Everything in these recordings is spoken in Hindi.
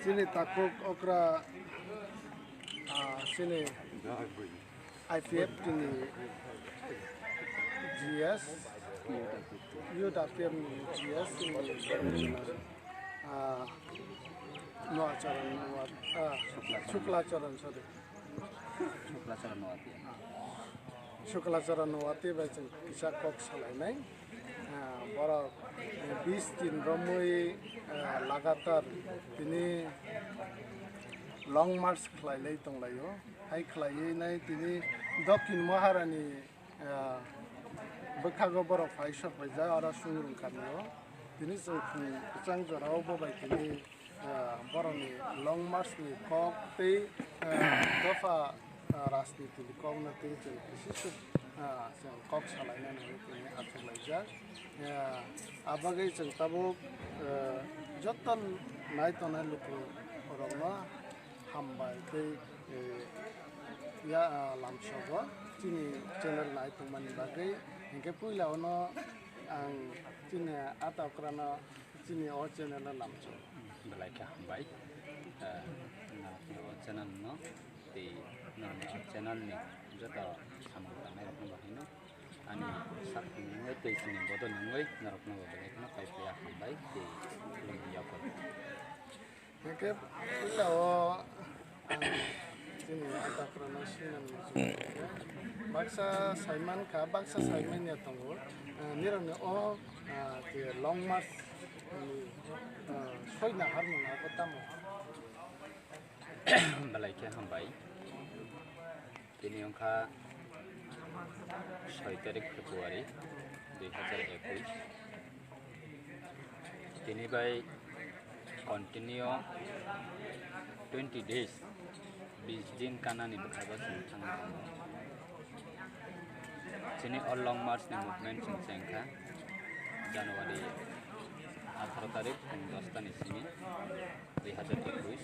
sini takuk okra sini IPF kini GS youth IPF GS sini no acaran Suklacharan sorry Suklacharan Nawati baca kisah kok salai bara 20 दिन रमई लगातार दिनै लङ मार्च खलायलै दंलायो हाय खलायै नै दिनै दक्षिण महारानी बखागो बरफ हाय सफायजा आरो सुंरुं खानियो दिनै जों खुंजां जराव बबाय दिनै बरनि लङ मार्च नि कक दै दफा राजनीति कौनो दै जों एसे जों कक सालायनानै दिनै आथुलायजा आबागै जों ताबो जतन नायतनाय लुकुरंनो हामबाय दै या लामसगो दिनै चेनेल नायतमानि बागै इनके पुइलावनो आं दिनै आतावक्रानो दिनै अ चेनेल लामसो बलायका हामबाय अ चेनेल न दै चेनेल नि जत सामग्री नायरखनो बाहायनो अनि साखिङै दैसिनि बदल नङै नरखनो बदलैखनो पाइपया हामबाय दै खुलुमबियाफोर इनके पुइलाव दिनै आतावक्रानो सिनान बाक्सा साइमान का बाक्सा साइमान या दंगो निरंनो अ जे लं मार्च सयना हारमुना बतामो बलायका हामबाय दिनै अंखा 6 तारिख फेब्रुवारी 2021 दिनै बाय कन्टिन्यू 20 days 20 दिन कानानि बखाबासिम थाङो दिनै अल लं मार्च नि मुभमेन्ट जोंखा जानुवारि 18 तारिख 10 तानि सिनि 2021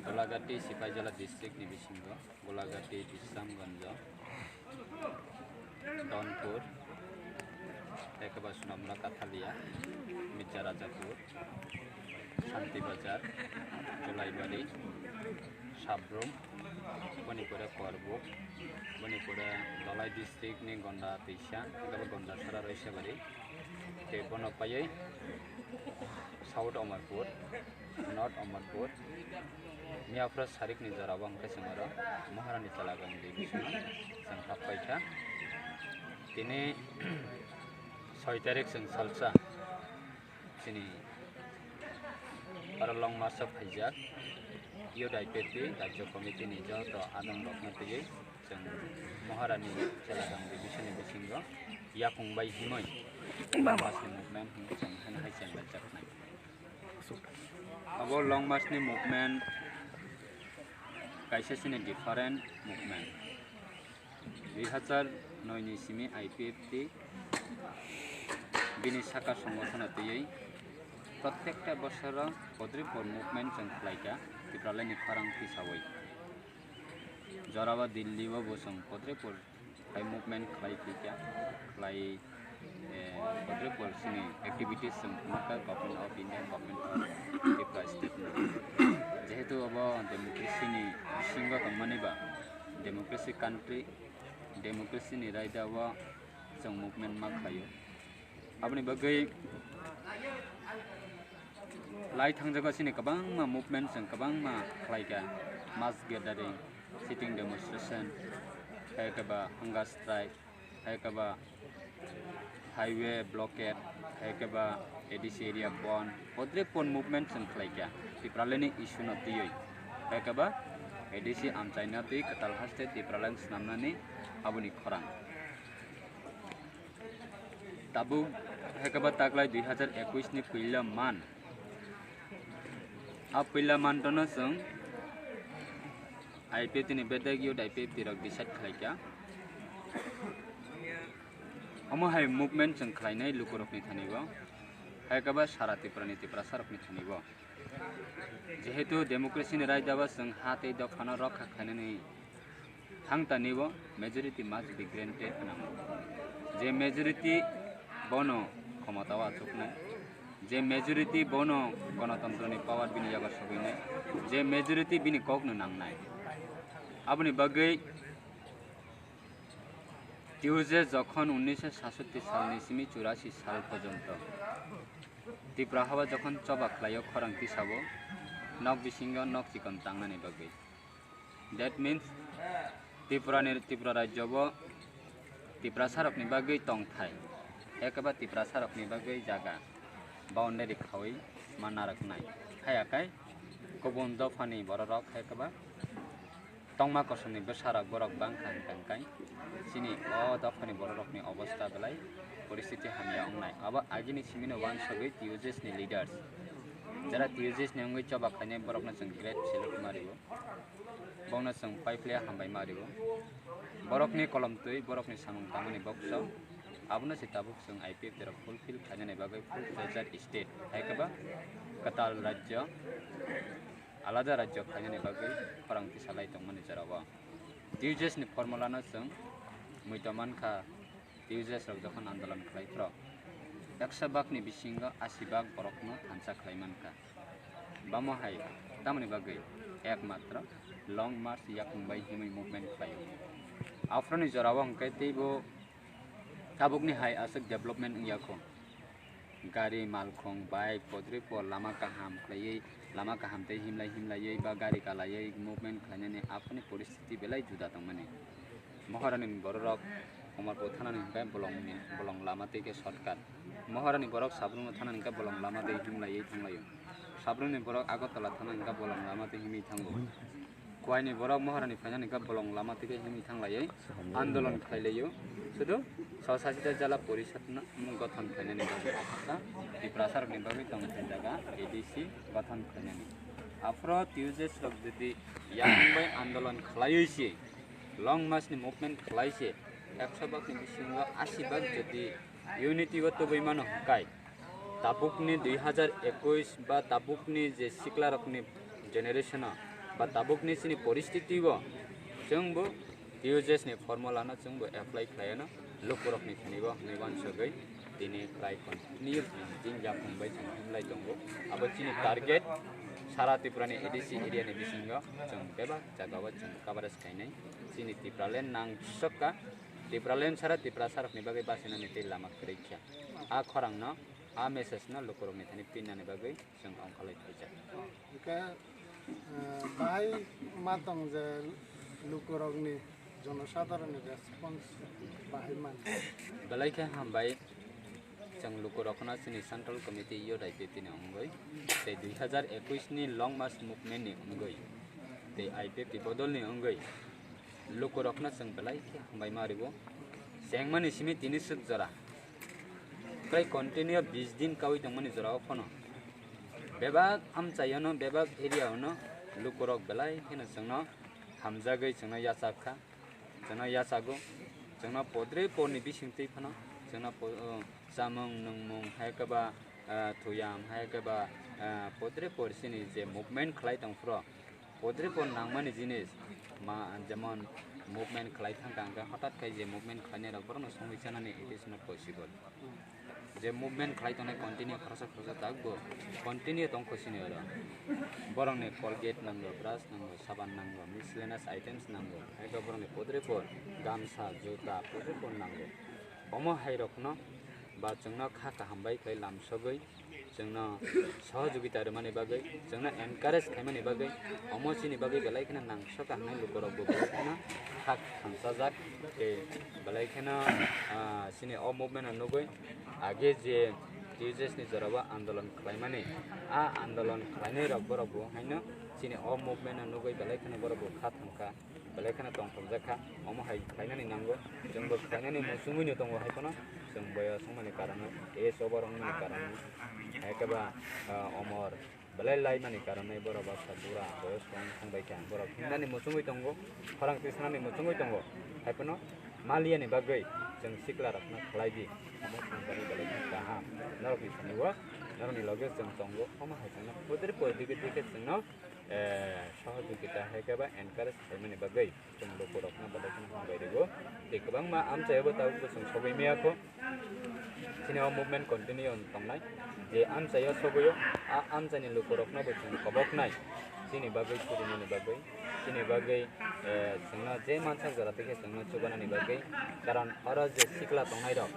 गोलाघाटी सिपाहीजला डिस्ट्रिक्ट नि बिसिंग गोलाघाटी बिसामगंज डनपुर एकबा सुनामला काथालिया मिर्जा राजापुर शांति बाजार जुलाईबाड़ी साब्रुम बनिपुरा करबुक बनिपुरा ललाई डिस्ट्रिक्ट नि गंडा दैसा एकबा गंडा सरा रैसाबाड़ी ते बनपायै साउथ अमरपुर नॉर्थ अमरपुर मियाफ्रा सारिक नि जराबा अंका संगरो महारानी चलागन डिविजन संखा पैठा दिनै 6 तारिख जों सालसा दिनै आरो लं मार्च फाइजाक इयो दाइपेपि राज्य कमिटि नि जत आदम रखनतयै जों महारानी चलागन डिविजन बिसिंग याकुंबाय हिमै मार्च नि मुभमेन्ट जों होन हाइसेन बाजाखनाय अब लं मार्च नि मुभमेन्ट काइसेसिनि डिफरेंट मुभमेन्ट 2009 नि सिमी आईपीएफटी बिनि साका संगठनतयै प्रत्येकटा बोसोर पद्रिपुर मुभमेन्ट जों खलायगा तिप्रालायनि फारां हिसाबै जराबा दिल्ली व बोसों पद्रिपुर हाई मुभमेन्ट खलायफैगा खलाय पद्रिपुर सिनि एक्टिविटीज जों मका government of India government Tripura state जेहेतु अब डेमोक्रेसी नि सिंग तमनिबा डेमोक्रेसी कंट्री डेमोक्रेसी नि राइट अब जों मुभमेन्ट मा खलायो अपनी बगै लाई थांजागासिनो गोबां मा मुभमेन्ट जों गोबां मा खलायगा मास गेदारिं सिटिं डेमोन्स्ट्रेशन हैकबा हंगार स्ट्राइक हैकबा हाईवे ब्लॉकेट हैकबा एडीसी एरिया बन पद्रिपुर मुभमेन्ट जों खलायगा तिप्रालायनि इशू न दियै हैकबा एडीसी आमचाइना दै कतालहा स्टेट तिप्रालायन स्नामनानि आबुनि खरां ताबु हैकबा तागलाय 2021 नि पहिला मान अब पहिला मान दन जों आईपीएफ नि बेदागियो आईपीएफ तिरक डिसाइड खलायगा अमहाय मुभमेन्ट जों खलायनाय लुकुरकनि थानिबो हैकबा सारा तिप्रानि तिप्रा सारकनि थानिबो जेहेतु डेमोक्रेसी नि राइट दाबा जों हाते दखाना रखा खायनानै थांतानिबो मेजॉरिटी मस्ट बी ग्रांटेड जे मेजॉरिटी बनो क्षमतावा चुकनाय जे मेजरिटी बोनो गणतंत्रनि पावर बिनि जागा सगैनाय जे मेजरिटी बिनि ककनो नांनाय आबनि बागै টিউজে যখন 1967 সালनि 84 সাল পর্যন্ত ত্রিপুরা হাওয়া যখন চবা খালাयो খরাংতি সাবो नक बिसिंग नक चिकन तांनानै बागै दैट मीन्स त्रिपुरा राज्यबो त्रिपुरा सारकनि बागै तंथाय एकेबा त्रिपुरा सारकनि बागै जागा बाउंडारि खावै मानारकनाय हायाखाय गुबुन दफानि बररक एकेबा तंमा कसमनि बेसारक बरक बांखा बांखाय सिनि अ दफानि बररकनि अवस्था बेलाय परिस्थिति हामिया अंनाय अब आगिनि सिमिनो वान सगै टिउजेसनि लीडर्स जरा टिउजेसनि अंगै चबा खायनाय बरकना जों ग्रेट सेलुट मारिबो बावना जों पाइपले हामबाय मारिबो बरकनि कलम तुइ बरकनि सामुं तांनि बक्स आबुना से ताबुक जों आईपीएफ जेरा फुलफिल खायनाय बागै फुल फ्लेजेड स्टेट हायकबा कताल राज्य आलादा राज्य खायनाय बागै फरांथि सालाय दंमोन जेरावबा टिउजेसनि फर्मुलाना जों मैतमानखा टिउजेस रक जखन आन्दोलन खालायफ्राव 100 भागनि बिसिंग 80 भाग बरकनो थानसा खालायमानखा बामहाय तामनि बागै एकमात्र लंग मार्च याकुंबाय हिमै मुभमेंट खालायो आफ्रनि जराव अंके तेबो ताबुकनि हाय आसक डेभलपमेंट याखो गारि मालखं बाइक पद्रि प लामा काहाम खालायै लामा काहामते हिमलायै बा गारि कालायै मुभमेंट खालायनानै आफ्रनि परिस्थिति बेलाय जुदा दंमाने महारानी बररक अमरपुर थानानि बे बलं लामा दैके शर्टकाट महारानी बरक साब्रुम थानानि का बलं लामा दै हिमलायै थांलायो साब्रुमनि बरक आगरतला थानानि का बलं लामा दै हिमै थांगो कुवाइनि बरक महारानी फायनानि का बलं लामा दैके हिमै थांलायै आन्दोलन खालायो सुदु ससासिता जाला परिषदना गठन खालायनानि बागै दा त्रिपुरा सरकारनि बागै तंथाय जागा एडीसी गठन खालायनानि आफ्रो टिउजेस रक जुदि याकुंबाय आन्दोलन खालायैसि लंग मार्चनि मुभमेंट खालायसे 100 भागनि बिसिंग 80 भाग जुदि यूनिटीगत बैमान हकाय ताबुकनि 2021 बा ताबुकनि जे सिक्ला रकनि जेनेरेशन बा ताबुकनि सिनि परिस्थितिबो जोंबो टिउजेसनि फर्मुलाना जोंबो एप्लाइ खालायना लोकरकनि खनिबो निबान सगै दिनै फ्राय कन्टिन्यू दिन जाफुंबाय जों हमलाय दंगो आबो चिनि टारगेट सारा त्रिपुरानि एडीसी एरियानि बिसिंग जों बेबा जागावा जों कभारेज खायनाय चिनि त्रिपुरालेन नांसका त्रिपुरालेन सारा त्रिपुरा सारकनि बागै बासिनानै दै लामा खरैखिया आ खरांनो आ मेसेजनो लोकरकनि थानि पिननानि बागै जों अंखालाय थैजा इका बाहाय मातंग जे लोकरकनि जनसाधारणनि रेसपन्स बाहाय मान बेलायखे हामबाय जों लोकरकना सिनि सेंट्रल कमिटि इयो दायपिनि अंगै ते 2021 नि लंग मार्च मुभमेंटनि अंगै ते आईपीएफ बदलनि अंगै लोकरकना जों बेलायखे हामबाय मारिबो सेंमानि सिमि तिनि सुक जरा प्राय कन्टिन्यू 20 दिन कावै दंमोन जराव फनो बेबाग हामचायनो बेबाग एरियावनो लोकरक बेलायखेनो जोंनो हामजागै जोंना यासाखा जोंना यासागो जोंना पद्रे पनि बिसिंतै फनो जोंना जामुं नंमुं हायकबा थुयाम हायकबा पद्रे परसिनि जे मुभमेंट खालाय दंफ्रो पद्रे पर नांमानि जिनिस मा जेमन मुभमेंट खालाय थांगा हठात खाय जे मुभमेंट खालायनाय रबरनो समयसानानि इट इज नॉट पॉसिबल जे मुभमेंट खालाय तने कंटिन्यू खरसा तागबो कंटिन्यू तंखसिनि आरो बरंने कोलगेट नांगो ब्राश नांगो साबान नांगो मिसलेनास आइटेम्स नांगो हायगा बरंने पद्रे पर गामसा जुता पद्रे पर नांगो अमो हायरखनो बा जोंना खाका हामबाय खाय लामसगै जोंना सहयोगिता माने बागै जोंना एनकारेज खायमाने बागै अमसिनि बागै बेलायखेना नांसका हानाय लोकरक बेलायखेना खाक थांसाजाक ए बेलायखेना सिनि अ मुभमेन्ट अनुगै आगे जे टिउजेसनि जराबा आन्दोलन खालायमाने आ आन्दोलन खालायनाय रबरबो हायनो सिनि अ मुभमेन्ट अनुगै बेलायखेना बरबो खा थांखा बेलायखेना तंथमजाखा अमो हाय खायनानै नांगौ जोंबो खायनानै मुसुमैनो दङ हायखनो जों बया संमानि कारण ए सबरंनि कारण हायकबा अमर बेलाय लायमानि कारण बरबा साबुरा बयस संबाय था बरब हिंनानि मुसुमै दङ फरां कृष्णनि मुसुमै दङ हायखनो मालियानि बागै जों सिक्ला रखना खालायदि अमो संबानि बेलाय गाहा नरकनि सनिवा Naroni lage jeng tongo oma haisana putri positivity ke jengno সহযোগিতা হেকেবা এনকারেজ খাইমানি বাগৈ जों लोगोरखना बादायखना हामबाय देगो जे गोबां मा आमचायाबो ताबो जों सबै मेयाखो सिनेमा मुभमेन्ट कन्टिनिउ थांनाय जे आमचाया सबयो आमचानि लोगोरखनाबो जों कबकनाय सिनि बागै सुरिनि बागै सिनि बागै जोंना जे मानसा जरातेके जोंना चुबानानि बागै कारण अरा जे सिक्ला थांनाय दं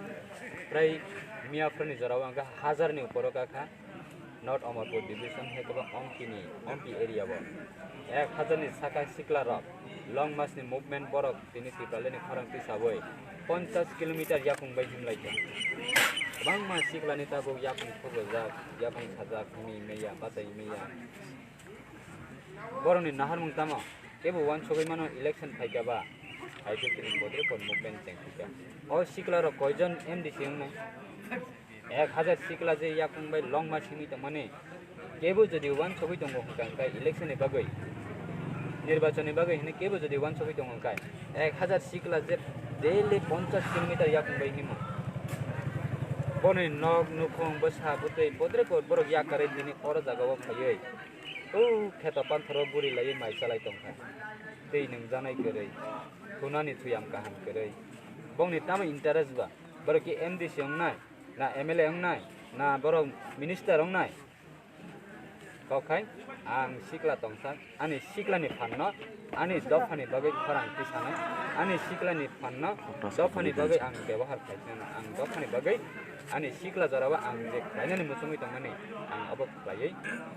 प्राय मियाफोरनि जराव आंगा हाजारनि उपरकाखा नॉट अमरपुर डिविजन है कब ओंकी एरिया बो 1000 नि साका सिक्ला रक लंग मास नि मूवमेंट बरक तिनि तिपाले नि खरंति साबै 50 किलोमीटर याकुं बाय जुमलाइते बां मा सिक्ला नि ताबो याकुं खबो जा याकुं साजा खमी मेया बासाइ मेया बरनि नाहार मुंतामा केबो वान सबै मानो इलेक्शन फाइकाबा आइते तिनि बद्रे पर मूवमेंट जेंकिका ओ सिक्ला र कयजन एमडीसी नै 1000 सिक्ला जे याकुंबाय लं मासिनि त माने केबो जदि वान सबै दङ हकाय इलेक्शन बागै निर्वाचन बागै हने केबो जदि वान सबै दङ हकाय 1000 सिक्ला जे डेली 50 किलोमीटर याकुंबाय हिमा बने नग नुखं बसा बुतै बद्रे बरक या करे दिनि और जागाव फयै ओ खेता पानथर बुरि लायै माइ चालाय दंखा दै नों जानाय गरै खुनानि थुयाम काहाम गरै बंनि ताम इन्टारेस्ट बा बरकि एमडीसी अंनाय ना एमएलए अंनाय ना बरक मिनिस्टार अंनाय कखाय आं सिक्ला तंसा आनि सिक्लानि फान्न आनि दफानि बागै खरांथि सानाय आनि सिक्लानि फान्न दफानि बागै आं व्यवहार खायसन आं दफानि बागै आनि सिक्ला जरावा आं जे खायनानि मुसुमै दंमाने आं अबक खायै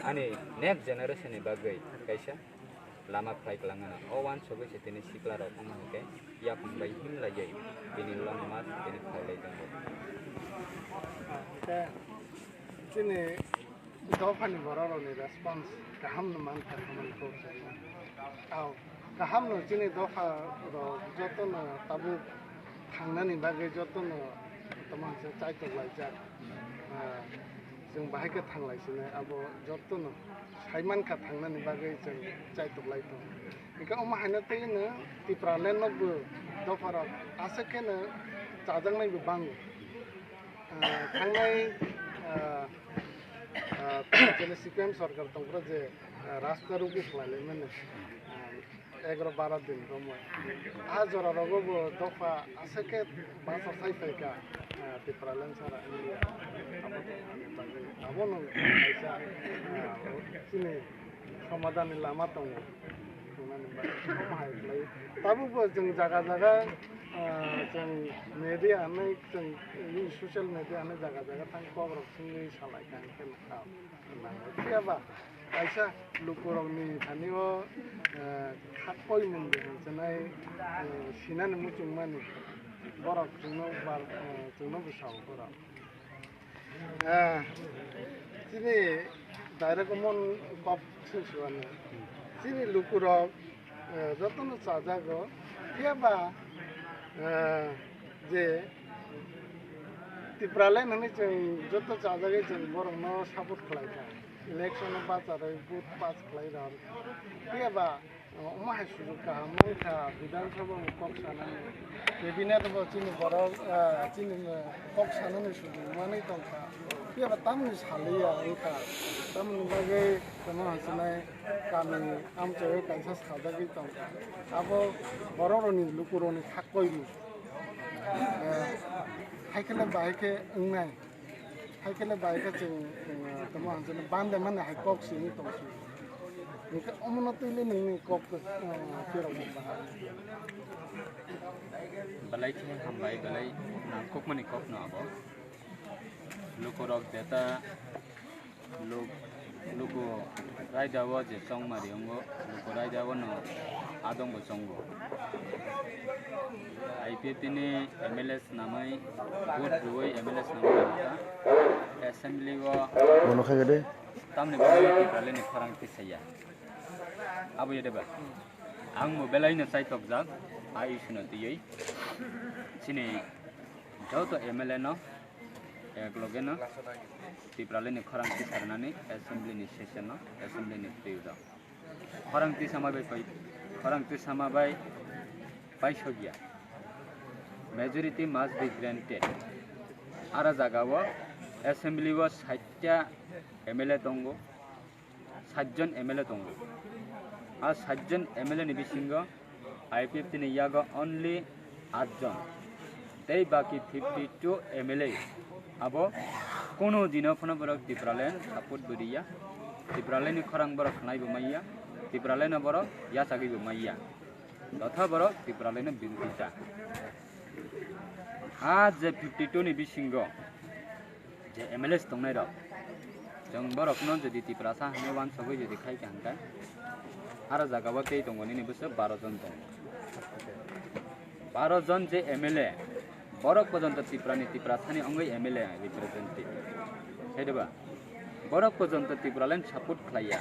आनि नेक्स्ट जेनेरेशननि बागै कायसा लामा खायलाङाना अवान सबै सेतिनि सिक्ला राव फंमाके या फंबाय हिमलायै बिनि लंमा बिनि खायलाय दंबो Sini dofani bororoni response kaham no man kahaman ko aw kaham no sini dofa ro jotono tabu thangnani bagay jotono tamang se chaito laija जों बाहाय के थांलायसिनो आबो जत्तनो साइमान का थांनानि बागै जों चाइतो लाइतो इका अमा हायना तैनो तिप्रालेन नबो दफारा आसेकेनो जाजांनायबो बां थांनाय जेने सिपिएम सरकार तंग्र जे रास्ता रुकि खलायले माने 11-12 दिन रमय आ जरा रगबो दफा आसेके बासा साइफाइका तिप्रालेन सारा इंडिया आबो नं आइसा सिनि समाधाननि लामा दङ थांनानै बाहाय खालाय ताबो जों जागा जागा जों मेडिया नै जों ससियेल मेडिया नै जागा जागा थां खबर सिंनि सालाय kan खेलखा नांगौ आइसा लुकुरंनि थानियो खाखय मुंबे जनाय सिनानि मुचुंमानि बरक जोंनो बिसाव बरक दिनै डाइरेक्ट मन कप सुसुआनो दिनै लुकुरक जतनो साजागो थियाबा जे तिप्रालेन हने जों जत साजागे जों बरनो सापर्ट खालायखा इलेक्शन बाजारै बुथ पास खालायरा थियाबा अमा सुजुग काहामखा विधानसभा कक सानानै केबिनेट बो चिनि बरक चिनि कक सानानै सुजुग मानै दंखा थियाबा तामनि सालैया अंखा तामनि बागै तमा हसनाय गामि आमचोय कायसा साजागे दंखा आबो बररनि लुकुरनि खाकयनि हायखेले बायखे अंनाय हायखेले बायखे जों तमा हसनाय बान्दे माने हाय कक सिनि दंसि इनका अमनतैले नोंनि कक फेराव बा balai थे हामबाय balai कक माने कक न अब लुकुरक देता लुकु रायदाव जे सं मारियंगो लुकु रायदाव न आदंगो संगो आईपीटीनि एमएलएस नामै बुथ रुई एमएलएस नामै एसेंब्ली व मनखागदे तामने बायदि प्रालेनि खरांथि साया आबो यदेबा आं मोबाइलायनो साइटक जाग आइसनो दियै सिनि जतो एमएलए न एकलगे न तिप्रालेनि खरांथि सारनानै एसेंब्लीनि सेसन न एसेंब्लीनि फ्रिउदा खरांथि सामाबाय बायसगिया मेजॉरिटी मस्ट बी ग्रांटेड आरा जागाव assembly was 60 MLA tongo 60 জন MLA tongo আর 60 জন MLA ni bisingo IPF tini yago only 8 জন tei baki 52 MLA abo kono dino phono borok Tipralen support buriya Tipralen ni khorang borok khnai bo maiya Tipralen borok ya sagi bo maiya তথা borok Tipralen binpita आज 52 ni bisingo je MLS tongnai rok jong borok no jodi Tiprasa hane wan sogoi jodi khai kangka ara jagao tei tongoni ni buso 12 জন tong 12 জন je MLA borok pojonto Tiprasani ongai MLA representative hedeba borok pojonto Tipralen support khlaiya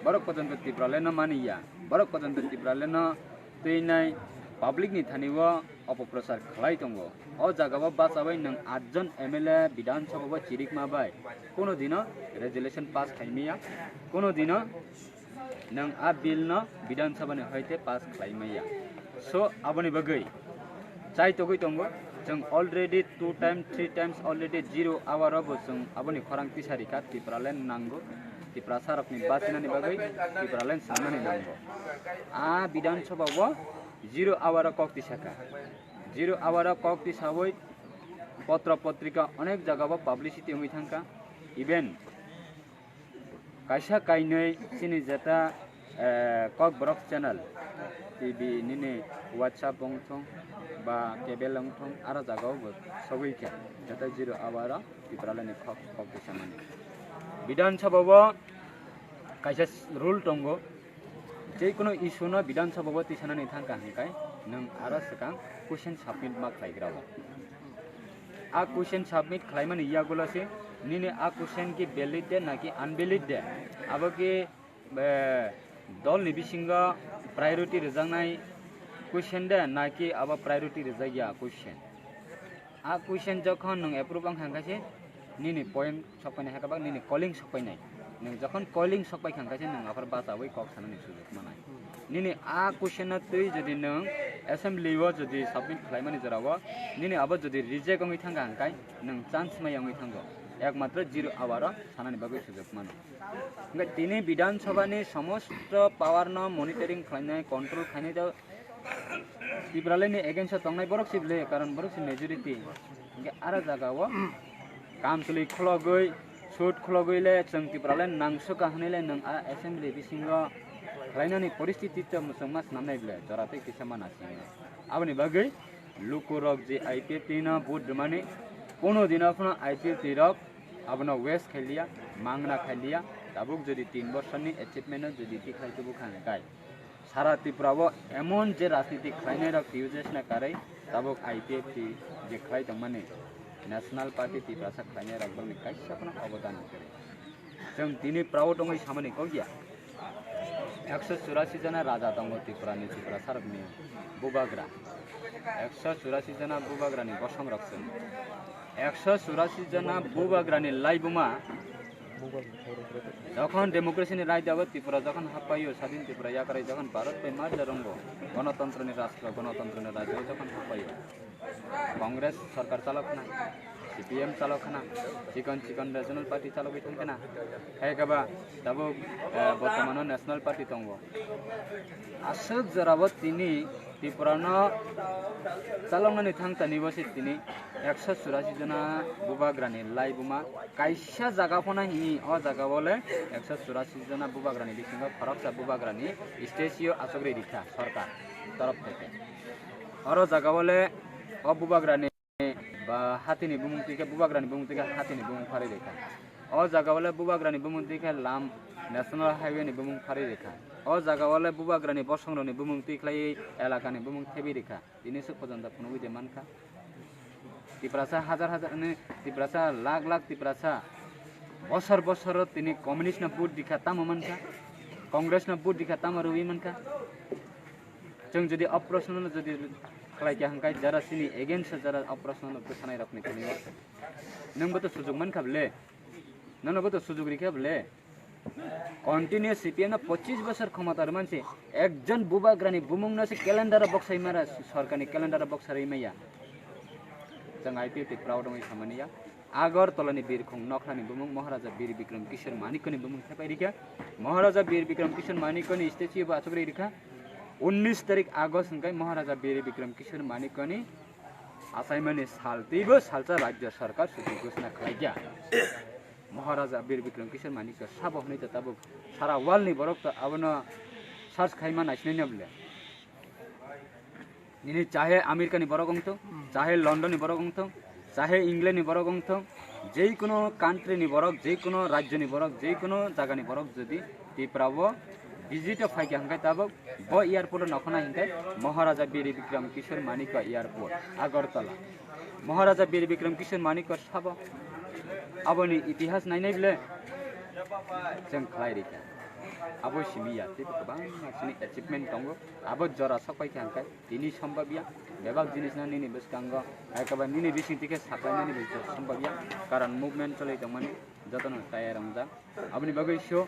borok pojonto Tipralen no maniya borok pojonto Tipralen no teinai public ni thaniwo অপপ্রচার খালাই tongo o jagao basabai nang 8 জন MLA বিধান সভা চিরিক মাবাই কোনো দিনও রেজুলেশন পাস খাইমিয়া কোনো দিনও nang a bill no বিধান সভা ni হইতে pass খাইমিয়া so aboni bagai chai togoi tongo जों already 2 times 3 times already 0 hour of जों aboni khorang tisari ka Tipralen nango Tiprasarok ni basinani bagai Tipralen sanani nango a বিধান সভা 0 hour kok tisaka 0 hour kok tisawoi পত্র পত্রিকা অনেক জায়গা পাবলিসিটি হই থাকা ইভেন কাইসা কাইनै সিনি যেটা কক ব্রক চ্যানেল টিভি নিনে হোয়াটসঅ্যাপ বংথং বা কেবল বংথং আর জায়গাও সবইকে যেটা 0 hour Tipralen কক কক তিসামানি বিধানসভা কাইসা রুল টঙ্গো যে কোনো ইস্যু ন বিধানসভা তিসানানি থাকা হাঙ্কাই नों आरो सिगां क्वेश्चन सबमिट मा खालायग्राबो आ क्वेश्चन सबमिट खालायमानि यागुलासे निने आ क्वेश्चन की वैलिड दे नाकि अनवैलिड दे आबो की दल नि बिसिंगा प्रायोरिटी रिजांनाय क्वेश्चन दे नाकि आबो प्रायोरिटी रिजाया क्वेश्चन आ क्वेश्चन जखन नों एप्रुव आं खांगासे निने पॉइंट सपायनाय हाकाबा निने कलिंग सपायनाय नों जखन कलिंग सपाय खांगासे नों आफर बासावै कक सानानि सुजुग मानाय निने आ क्वेश्चन तै जदि नों assembly wo jodi submit khlaimani jarawo nini abo jodi reject ongi thanga hangkai nang chance mai ongi thango ekmatra 0 hour sanani bagai sujog mano ngai tini বিধান সভা ni সমস্ত পাওয়ার no monitoring khlainai control khainai da Tipralen ni against tongnai borok sible karon borok si majority ngai ara jaga wo kam suli khlogoi shoot khlogoile chung Tipralen nangso ka hanile nang a assembly bisingo khlainani परिस्थिति त मुसंमास नामनायब्ले जराते किसामा नासि आबनि बागै लुकुरक जे IPF तिना बुट माने कोनो दिना फना IPF तिरक आबनो वेस्ट खेलिया मांगना खेलिया दाबुक जदि 3 बछरनि अचिभमेन्ट जदि दिखाइतो बुखांगाय सारा त्रिपुराव एमन जे राजनीति खलायनाय रक युजेसना कारै दाबुक IPF ति जे खलायदों माने नेशनल पार्टी त्रिपुरा खलायनाय रक बनि काइसाखनो अवदान करे जों दिनै प्राउड दङै सामानि कगिया 184 जना राजा दङ त्रिपुरानि त्रिपुरा सारकनि बुबाग्रा 184 जना बुबाग्रानि गसं रक्सन 184 जना बुबाग्रानि लाइबुमा যখন ডেমোক্রেসিনি রায় দেব ত্রিপুরা যখন হাঁপাইও স্বাধীন ত্রিপুরা ইয়াকারে যখন ভারত পে মার জরঙ্গ গণতন্ত্রনি রাষ্ট্র গণতন্ত্রনি রাজ্য যখন হাঁপাইও কংগ্রেস সরকার চালক না CPM চালক না চিকন চিকন রিজনাল পার্টি চালক থাকে না হেকাবা দাবো বর্তমানে ন্যাশনাল পার্টি দঙ্গ আসক জরাবত তিনি ত্রিপুরানো চালংনানি থাংতানি বসে তিনি 184 जना बुबाग्रानि लाइबुमा काइसा जागा फना हि अ जागा बोले 184 जना बुबाग्रानि बिसिंग फरकसा बुबाग्रानि स्टेसियो आसग्रे रिखा सरकार तरफ থেকে अरो जागा बोले अ बुबाग्रानि बा हातिनि बुमुंतिके बुबाग्रानि बुमुंतिके हातिनि बुमुं फारि रेखा अ जागा बोले बुबाग्रानि बुमुंतिके लाम नेशनल हाईवे नि बुमुं फारि रेखा अ जागा बोले बुबाग्रानि बसंरनि बुमुंति खलाई एलाकानि बुमुं थेबि रेखा दिनेसो पजन्त फुनुबि दे मानखा त्रिपुरासा हजार हजार त्रिपुरासा लाख लाख त्रिपुरासा बसर बसर तिनी कम्युनिस्ट न बुट दिखा ताम मनका कांग्रेस न बुट दिखा ताम रुबि मनका जों जदि अप्रश्नल जदि खलाइके हंकाय जरा सिनी एगेन्स्ट जरा अप्रश्नल गोसानाय रखनि खनि नंबो तो सुजुग मनखाबले ननबो तो सुजुग रिखाबले कन्टिन्यू सीपीएम 25 बছর ক্ষমতার मानसि एकजन बुबाग्रानि बुमुंग से क्यालेन्डार बक्साइ मारा सरकारनि क्यालेन्डार बक्सारै मैया जों IPF प्राउड दङै खामानिया Agartala ni Birkhong Nokhani Bumung Maharaja Bir Bikram Kishan Manikoni Bumung Taparika Maharaja Bir Bikram Kishan Manikoni statue of Achabrika 19 तारिख आगस्ट उनका महाराजा वीर विक्रम किशोर मानिकनी असाइनमेंट सालतीबो सालचा राज्य सरकार सुधी घोषणा खालाया महाराजा वीर विक्रम किशोर मानिक सब हनै त तब सारा वर्ल्ड नि बरक त अब न सर्च खाइमा नाइस्ने नबले निने चाहे अमेरिका नि बरक गंथो चाहे लंडन नि बरक गंथो चाहे इंग्लैंड नि बरक गंथो जे कोनो कान्ट्री नि बरक जे कोनो राज्य नि बरक जे कोनो जागा नि बरक जदि तिप्राबो विजिट फाइके हंगाय तब ब एयरपोर्ट नखना हिंगाय महाराजा वीर विक्रम किशोर मानिक एयरपोर्ट अगरतला महाराजा वीर विक्रम किशोर मानिक सब अब नि इतिहास नायनायले जों खालायरिका अब सिमिया गोबां मानसिनि एचिभमेन्ट दङ अब जरा सफाइके हंगाय दिनै सम्भवया बेबाग जिनिसना निनि बस्कांग एकेबा निनि बिसिंतिके साफायनानि बस सम्भवया कारण मुभमेन्ट चलै दंमनि जतन टायर रंजा अबनि बगैसो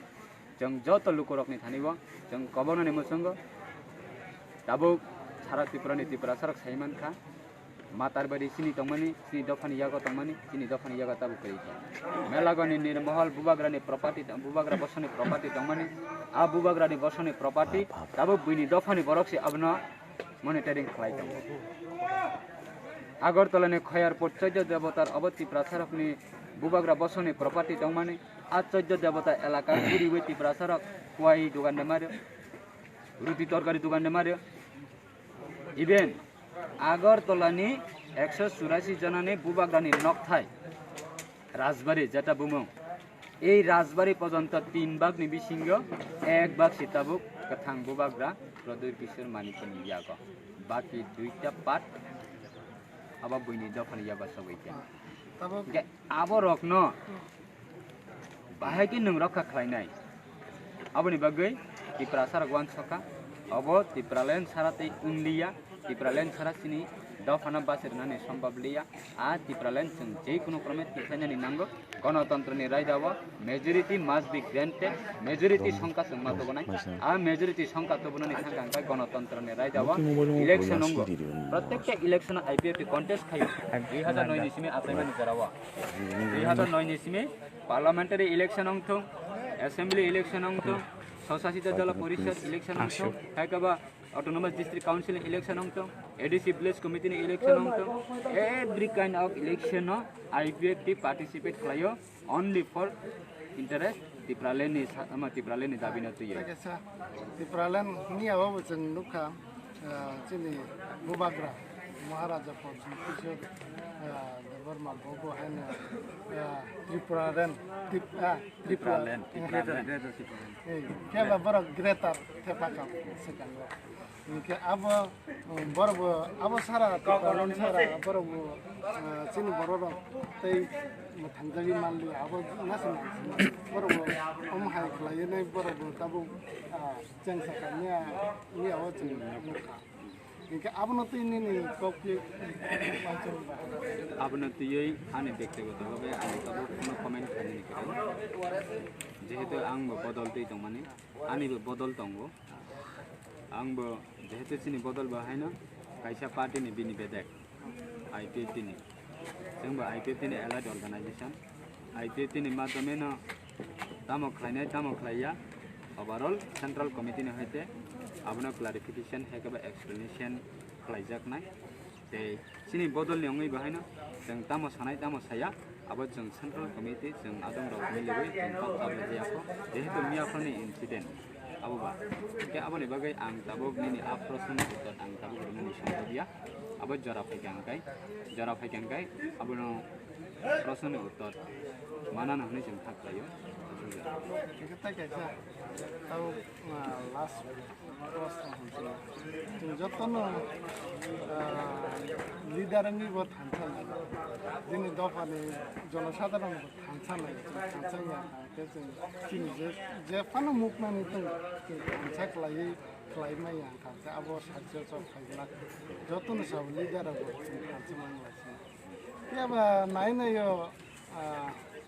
जों जत लुको रखनि थानिबो जों कबननि मुसंग दाबो सारा त्रिपुरा सरक साइमान खा मातारबारी सिनि तंगमनि सिनि दफानि यागा तंगमनि सिनि दफानि यागा ताबो करिका मेलागनि निर्महल बुबाग्रानि प्रॉपर्टी बुबाग्रा बसनि प्रॉपर्टी तंगमनि आ बुबाग्रानि बसनि प्रॉपर्टी दाबो बुइनि दफानि बरकसे अबन मनिटरिंग खालाय दं आगरतलानि खयारपोर्ट 14 देवतार अबति प्रसारकनि बुबाग्रा बसनि प्रॉपर्टी तंगमनि आ 14 देवता एलाका पुरी प्रसारक कुवाई दुकान मार्यो रुटी तरकारी दुकान मार्यो इभेन आगरतलानि 184 जनानि बुबाग्रानि नक्थाय राजबारी जेटा बुमो এই রাজবাড়ি পর্যন্ত 3 ভাগनि बिसिंग 1 भाग सिताबुक कथां बुबाग्रा प्रदुर किशोर मानिकनि याग बाकी 2टा पार्ट अब बुइनि दफानि याबा सबैका तब अब रखन बाहायके नों रखा खालायनाय अबनि बागै तिप्रा सारगवान सका अब तिप्रालेन सारातै उनलिया तिप्रालेन सारासिनि दफाना बासिरनानै सम्भव लिया आ तिप्रालेन जों जे कुनु क्रमे तिखायनानै नांगौ गणतन्त्रनि राय दावा majority must be granted majority संख्या जों मातो बनाय आ मेजॉरिटी संख्या तो बनानै थांगांगाय गणतन्त्रनि राय दावा इलेक्शन नंगौ प्रत्येकटा इलेक्शन आईपीएफ कन्टेस्ट खायो 2009 निसिमे आसामनि जरावा 2009 निसिमे पार्लियामेंटरी इलेक्शन अंगथो असेंबली इलेक्शन अंगथो स्वशासित जिल्ला परिषद election अंगथो हैकबा Autonomous District Council election onto, ADC Village Committee election onto, every kind of election IPFT participate klayo only for interest Tipraleni dabina to ye. Tipralan ni awo jeng nuka jini Bubagra Maharaja Pojin Kishor Devarma Bobo and Tipralan Kela bara Greta Tepaka second. Ini apa baru apa sara tipralan sara baru sini baru tei matanggali mali apa nasi baru hai klien ini baru tabu jeng sekarangnya ini awal jeng muka. Ini apa nanti ini kopi macam apa nanti ye ane dekte ko tahu be ane tabu kuno comment kani ni kira. Jehitu ang bodol tei tongmani ane bodol tonggo. Ang jehitu sini bodol bahayna kaisa party ni bini bedek IPFT ni. Jengba IPFT ni allied organization. IPFT ni madame na tamo khlaya overall central committee ni hoite abna clarification hekaba explanation khlaijak nai te sini bodol ni ongai bahayna jeng tamo sanai tamo saya abo jeng central committee jeng adong rok miliboi jeng tabla jayako jehitu miyakhoni incident abuba ke aboni bagai ang tabuk nini aprosun utot ang tabuk nini sambobia abo jara phaikangai abono prosun utot mana nahni jeng thaklayo kita kaisa tahu last post hunchila jotono leader ni bo thansal jini dofani জনসাধারণ thansal thansanya kini je fano movement itu thansa klai mai yang thansa abo sajjo chok khaila jotono sab leader abo thansa mai ya ba nai na yo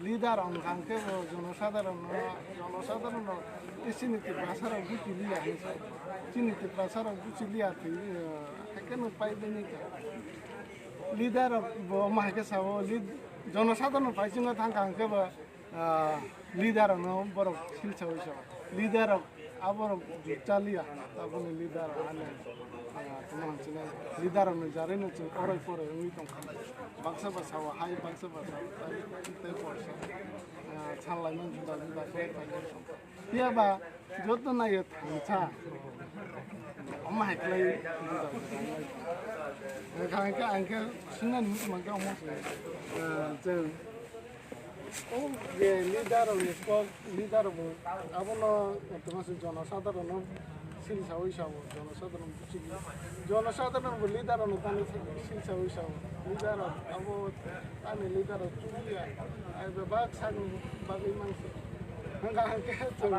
leader angkangke জনসাধারণ sini ti pasar buci liya sini ti pasar buci liya ti hakan pai deni ka leader bo mahke sawo জনসাধারণ পাইছিনা থাকা হাঙ্কেবো লিডারনো বড় শিলছা হইছে লিডার আবার চালিয়া তারপরে লিডার আনে তোমার হচ্ছে লিডারনো জারেনো পরে পরে উনি তো বাক্সা বাসাও হাই বাক্সা বাসাও তাই পড়ছে ছানলাইমান জুদা জুদা করে পাইছে ইয়াবা যত নাই থাংছা 엄마 할거이 그러니까 안게 신난 무슨만가 엄마서 저 예 리더로 꼭 리더로 아버너 তোমার জনসাধারণ শিলসা হইসাও জনসাধারণ বুঝি জনসাধারণ লিডারও তানে শিলসা হইসাও লিডার আবো তানে লিডার চুলিয়া আইবে বাক সাগ বাগই মানছে 한가한게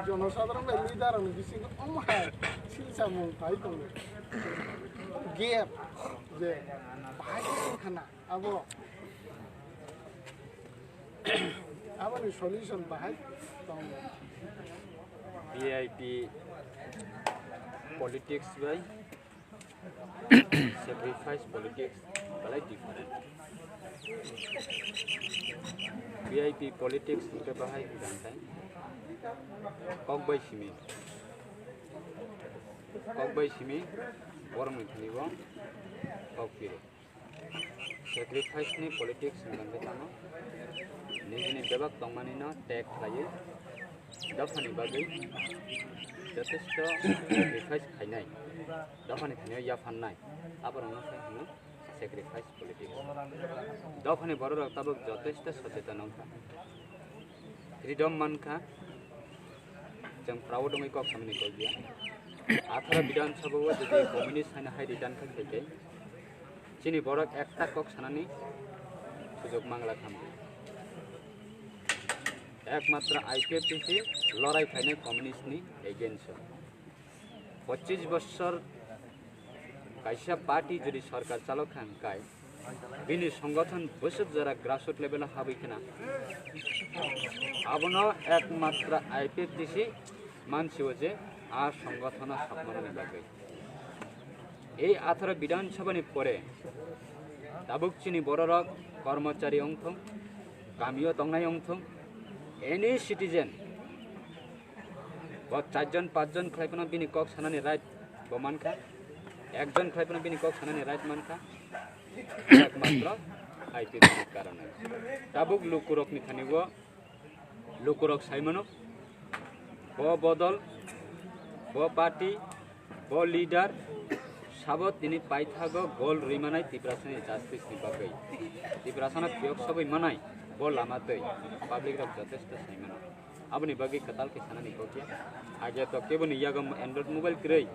জনসাধারণ লিডারও BC 엄마 실사 뭐 바이도 갭 이제 바이도 하나 아버님 솔루션 바이 VIP politics by sacrifice politics like different VIP politics ke bahai jantai kok bai simi orang ni bo kok pire sacrifice ni politics ngan betama ni bebak tongmani na tek laye dafani bagai যথেষ্ট sacrifice খাইনাই দফানি থানিও ইয়া ফান্নাই আবার অন্য সাইনো sacrifice politics দফানি বড় তাবক যথেষ্ট সচেতন অংখা ফ্রিডম মানখা जों प्राउड दङै कक सामने कल गया आथारा विधानसभायाव जुदि कम्युनिस्ट हायना हाय रिटार्न खालामबाय जोंनि बरक एकता कक सानानै सुजुग मांगला खालामबाय एकमात्र आईपीएफटीसी लड़ाई फाइनाय कम्युनिस्टनि एगेन्स्ट 25 बছর कायसा पार्टी जुदि सरकार चालक खांकाय बिनि संगठन बोसोर जरा ग्रासरूट लेवल हाबैखना आबनो एकमात्र आईपीएफटीसी मानसियो जे आ संगठन सापनानि बागै এই 18 বিধানসভাनि परे दाबुकचिनि बररक कर्मचारी अंथं गामियाव दंनाय अंथं एनी सिटीजन बा 4 जन 5 जन खायफोना बिनि कक सानानि राइट बमानखा एकजन खायफोना बिनि कक सानानि राइट मानखा एकमात्र आईपीएफटीनि कारणे दाबुक लुकुरकनि थानिगो लुकुरक साइमनो ब बदल ब पार्टी ब लीडर साबत दिनै पाइथागो गोल रिमानाय तिब्रासनि जास्टिसनि बागै तिब्रासना बियोग सबै मानाय ब लामादै पाब्लिक रक जथेष्ट साइमनो आबनि बागै कताल के सानानि कोकिया आगे तो केबनि यागम एंड्रॉइड मोबाइल क्रै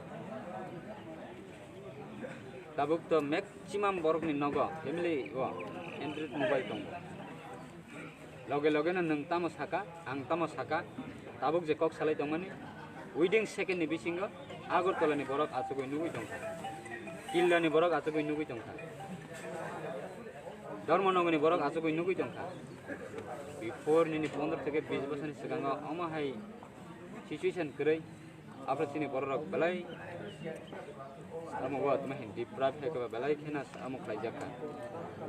दाबुक तो मैक्सिमाम बरकनि नग फैमिली व एंड्रॉइड मोबाइल दं लगे लगे नों तामो साका आं तामो साका दाबुक जे कक सालाय दंमानि उइदिं सेकेंडनि बिसिंग आगरतलानि बरक आचुगै नुगै दंखा किल्लानि बरक आचुगै नुगै दंखा धर्मनगरनि बरक आचुगै नुगै दंखा बिफोर निनि 15 থেকে 20 বছরनि सिगाङाव अमाहाय सिचुएशन करै आफ्रासिनि बरक बलाय आमो वात महे डिप्राइव हेकबा बलाय खेना आमो खायजाखा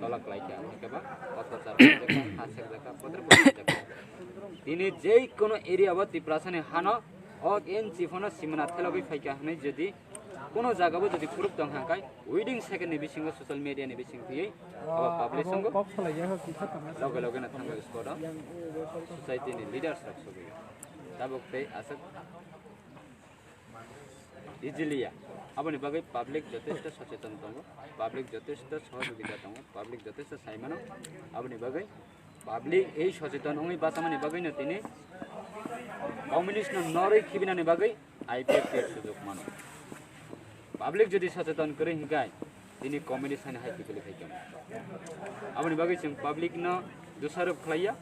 दलक लायका हेकबा अत्याचार हेकबा हासेक जाका पत्र जाका दिनै जे कोनो एरिया व तिप्रासनि हानो अक एन चिफना सिमना थेलगै फायका हनै जदि कोनो जागाबो जदि प्रुफ दं हांकाय उइदिं सेकेंडनि बिसिंग सोशल मीडियानि बिसिंग थियै अब पब्लिशिंग लगे लगे न थांगो स्कोर सोसाइटीनि लीडर्स रख सबै दाबुकते आसक इजिलिया आबनि बागै पब्लिक जथेष्ट सचेतन दङ पब्लिक जथेष्ट सहयोगिता दङ पब्लिक जथेष्ट साइमानो आबनि बागै पब्लिक এই সচেতন ওই বাতামানি বাগৈ ন তিনি কমিউনিস্ট নरै खिबिनानि बागै आईपीएफटी सुजुग मानो पब्लिक जदि सचेतन करे हिगाय दिनै कमिउनिस्ट हायना हाय पिकलि फैगोन आबनि बागै जों पब्लिक न दुसारोप खालाया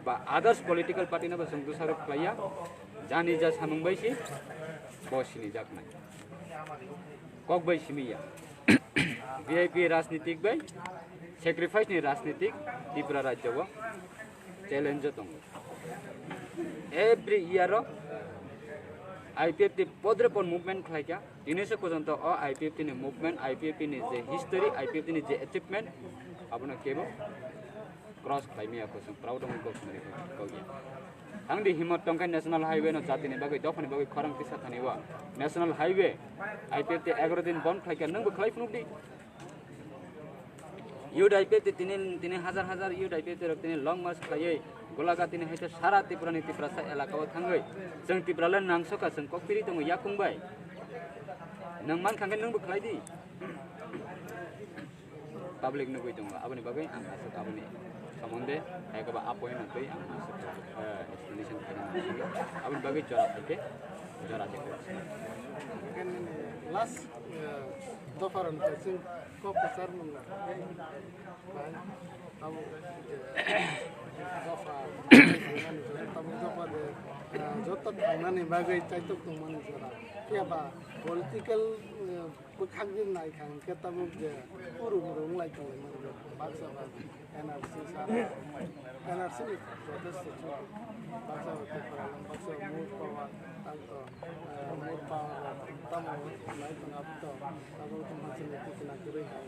बा आदार्स पलिटिकल पार्टी न जों दुसारोप खालाया जानि जा सामंबायसि बसिनि जाकनाय कक बाय सिमिया वीआईपी राजनीतिक बाय सैक्रिफाइस नि राजनीतिक त्रिपुरा राज्यव चैलेंज दं एवरी ईयर आईपीएफटी पद्रपन मुभमेंट खालायका दिनैसो पर्यन्त आईपीएफटी नि मुभमेंट आईपीएफटी नि जे हिस्टरी आईपीएफटी नि जे अचिवमेंट आपनो केबो cross claim aku sung proud of go sumari ko ya ang di himot tongkai national highway no jati ni bagai dofani bagai khorang tisa thani wa national highway IPF te 11 din bond khai nang ba khai phunu di you'd IPF तीन हजार यूड आईपीएफ तीन लंग मार्च खाई गलागा तीन है सारा त्रिपुरानी त्रिपुरा एलाका थांगै जों त्रिपुराला नांसका जों ककपिरि दङ याकुंबाय नों मान खांगोन नोंबो खालायदि पाब्लिक नो गय दङ आबनि बागै आं आसा आबनि सम्बन्धे एगबा आपय न गय आं आसा एक्सप्लेनेशन खालामनो आबनि बागै जरा फैके जरा दे लास्ट दफारन जों क'क्राझार मोनना अब दफा दफा जत थांनानै बागै चाइतक दंमोन जरा केबा पलिटिकल बोखांजेननाय खांखे ताबुक जे उरुम लायदोंमोन बाक्सा एनआरसी सारा एनआरसी नि protest Baksa Baksa mood power tanto mood power तमो लायदों आपतो ताबुक मानसि नितिना गरै हाय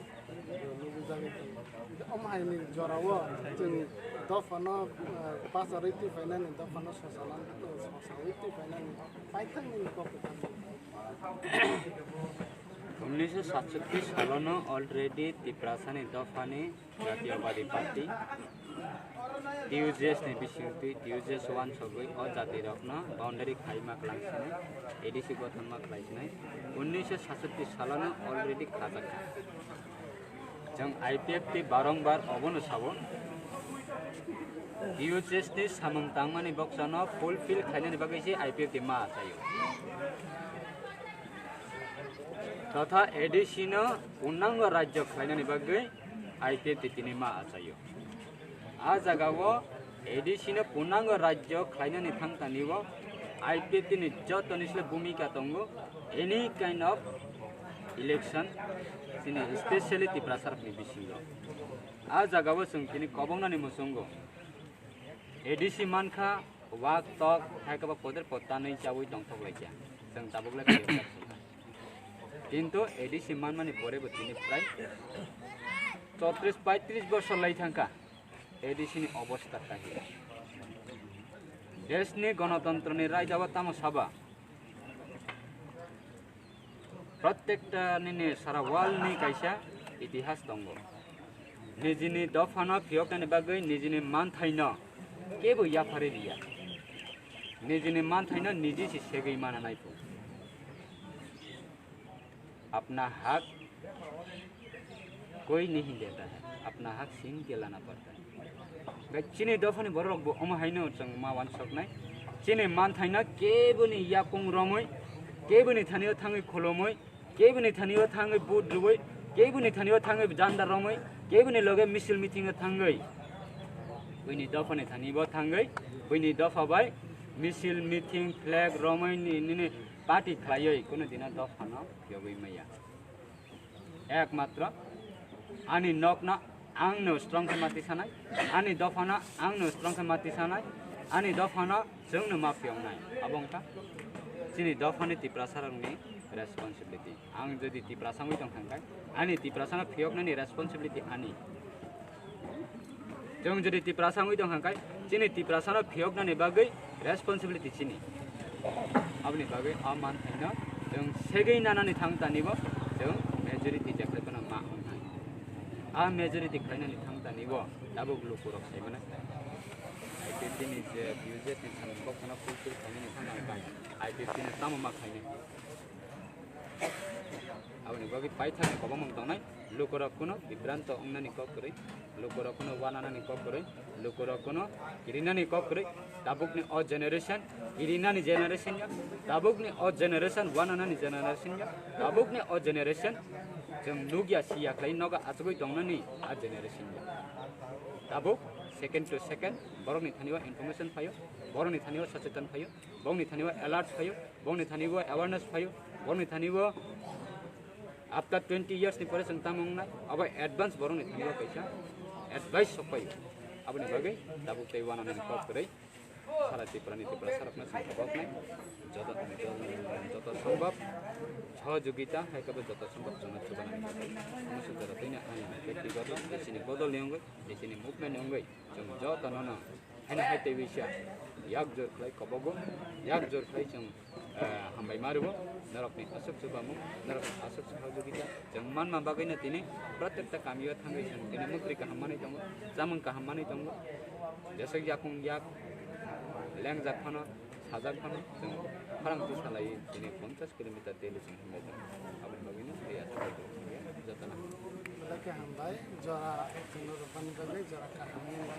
लोगो जागे हम हायनि जराव जों दफानो पासारिति फाइनानि दफानो ससालान ससालिति फाइनानि पाइथांनि क'क्राझार 1967 सालावनो अलरेडी त्रिपुरासानि दफानि जातीयवादी पार्टी टिउजेस नि बिसिंति टिउजेस 1 सगै अ जाति रखना बाउंडारी खाइमा क्लांसिने एडीसी गठनमा क्लाइसिने 1967 सालावनो अलरेडी खाजाक जों आईपीएफ ति बारंबार अबनो साबो टिउजेस नि सामंतांमानि बक्सानो फुलफिल खाइनानि बागैसे आईपीएफ ति मा जायो तथा एडीसी न पूर्णांग राज्य खाइनानि बागै आईपीएफ ति तिनि मा जायो आ जगावो एडीसी न पूर्णांग राज्य खाइनानि थांतानिवो आईपीएफ तिनि जतनिसले भूमिका दंगो एनी काइंड ऑफ इलेक्शन तिनि स्पेशली त्रिपुरा सरकारनि बिसिंगो आ जगावो जों तिनि कबंनानि मुसंगो एडीसी मानखा वाक तक थाइकबा पदर पत्तानै जावै दंथगलायजा जों दाबगलाय किन्तु एडीसी मानमानि बरेबो तिनि प्राय 34-35 बছर लाई थांका एडीसी नि अवस्था काहि देशनि गणतन्त्रनि रायजावा ताम सभा प्रत्येकटानि सारा वर्ल्डनि कायसा इतिहास दंगो निजिनि दफानो फियकनि बागै निजिनि मानथायनो केबो याफारे दिया निजिनि मानथायनो निजि सेगै माना नायफो अपना हक कोई नहीं देता है अपना हक छीन के लाना पड़ता है चीनी दफानि बरक बो अमहायनो जों मावान सकनाय चीनी मानथायना केबोनि याकुं रमै केबोनि थानियो थाङै खलमै केबोनि थानियो थाङै बुट रुबै केबोनि थानियो थाङै जान्दा रमै केबोनि लगे मिसिल मिटिङ थाङै बैनि दफानि थानिबो थाङै बैनि दफा बाय मिसिल मिटिङ फ्लैग रमैनि निने पार्टी खायै कुनो दिना दफानो योगै मैया एकमात्र आनी नकना आंनो स्ट्रंग माथि सानाय आनी दफाना आंनो स्ट्रंग माथि सानाय आनी दफाना जोंनो माफियावनाय अबंका चिनि दफानि त्रिपुरा सरकारनि रेसपन्सिबिलिटी आं जदि त्रिपुरा साङै दं थांबाय आनी त्रिपुरा साङा फियकनायनि रेसपन्सिबिलिटी आनी जों जदि त्रिपुरा साङै दं थांबाय चिनि त्रिपुरा साङा फियकनायनि बागै रेसपन्सिबिलिटी चिनि आबनि बागै अमान थाइना जों सेगै नानानि थांतानिबो जों मेजरिटी जेख्लायबोना मा हमनाय आ मेजरिटी खायनानि थांतानिबो दाबो ग्लुकोरक सायबोना आईपीएफनि जे यूजेसनि थांबो खाना फुलफिल खायनानि थांनाय आईपीएफनि तामा मा खायनाय आबनि बागै पाइथानि कबमं दंनाय लुकोरकनो विभ्रांत अंगनानि ककरै लुकोरकनो वानानानि ककरै लुकोरकनो किरिनानि ककरै दाबुकनि अ जेनेरेशन किरिनानि जेनेरेशन या दाबुकनि अ जेनेरेशन वानानानि जेनेरेशन या दाबुकनि अ जेनेरेशन जों नुगिया सियाख्लै नगा आजगै दंनानि आ जेनेरेशन या दाबुक सेकेंड टू सेकेंड बरनि थानिवा इनफरमेशन फायो बरनि थानिवा सचेतन फायो बरनि थानिवा अलर्ट फायो बरनि थानिवा अवेयरनेस फायो बरनि थानिवा आफ्टर 20 years नि परे जों तामंनाय अब एडभान्स बरनि थानिवा पैसा एडभाइस सपायो आबनि बागै दाबुक तै वानानानि ककरै सारा त्रिपुरा सारपना संभव जत सम्भव सहयोगिता है कब जत सम्भव जोंनो चुबानानै मोनसे जरतैनो आं व्यक्तिगत एसिनि बदलनि अनगायै एसिनि मुभमेन्टनि अनगायै जों जतननो हैना हाइते बिसा याक जोर खालाय कबगो याक जोर खालाय जों हामबाय मारुबो नरकनि असक सुबामु नरक असक सहयोगिता जों मानमा बागैनो दिनै प्रत्येकता गामियाव थाङै जों दिनै मन्त्रि हामनानै दङ जामोन हामनानै दङ जैसे याकुं याक लें जाखनो साजाक खनो जों फालांगि सालायो दिनै 50 किलोमिटार डेली जों हामबाय दं आबाद बागैनो दैया जतना लके हामबाय जरा जोंनो रफानि बागै जरा हामनाय